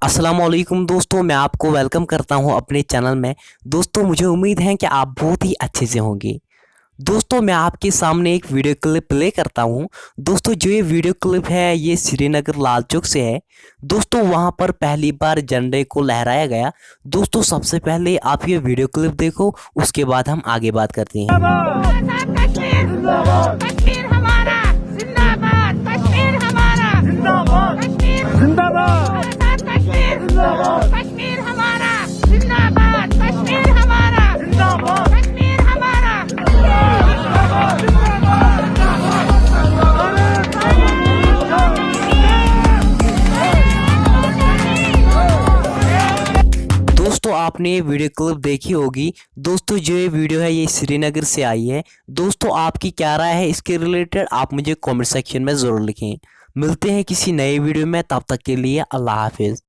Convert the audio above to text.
अस्सलामुअलैकुम दोस्तों, मैं आपको वेलकम करता हूं अपने चैनल में। दोस्तों मुझे उम्मीद है कि आप बहुत ही अच्छे से होंगे। दोस्तों मैं आपके सामने एक वीडियो क्लिप प्ले करता हूं। दोस्तों जो ये वीडियो क्लिप है ये श्रीनगर लाल चौक से है। दोस्तों वहां पर पहली बार झंडे को लहराया गया। दोस्तों सबसे पहले आप ये वीडियो क्लिप देखो, उसके बाद हम आगे बात करते हैं। कश्मीर हमारा जिंदाबाद, कश्मीर हमारा जिंदाबाद, जिंदाबाद, कश्मीर हमारा जिंदाबाद, कश्मीर हमारा जिंदाबाद, कश्मीर हमारा दोस्तों आपने ये वीडियो क्लिप देखी होगी। दोस्तों जो ये वीडियो है ये श्रीनगर से आई है। दोस्तों आपकी क्या राय है इसके रिलेटेड, आप मुझे कमेंट सेक्शन में ज़रूर लिखें। मिलते हैं किसी नए वीडियो में, तब तक के लिए अल्लाह हाफिज़।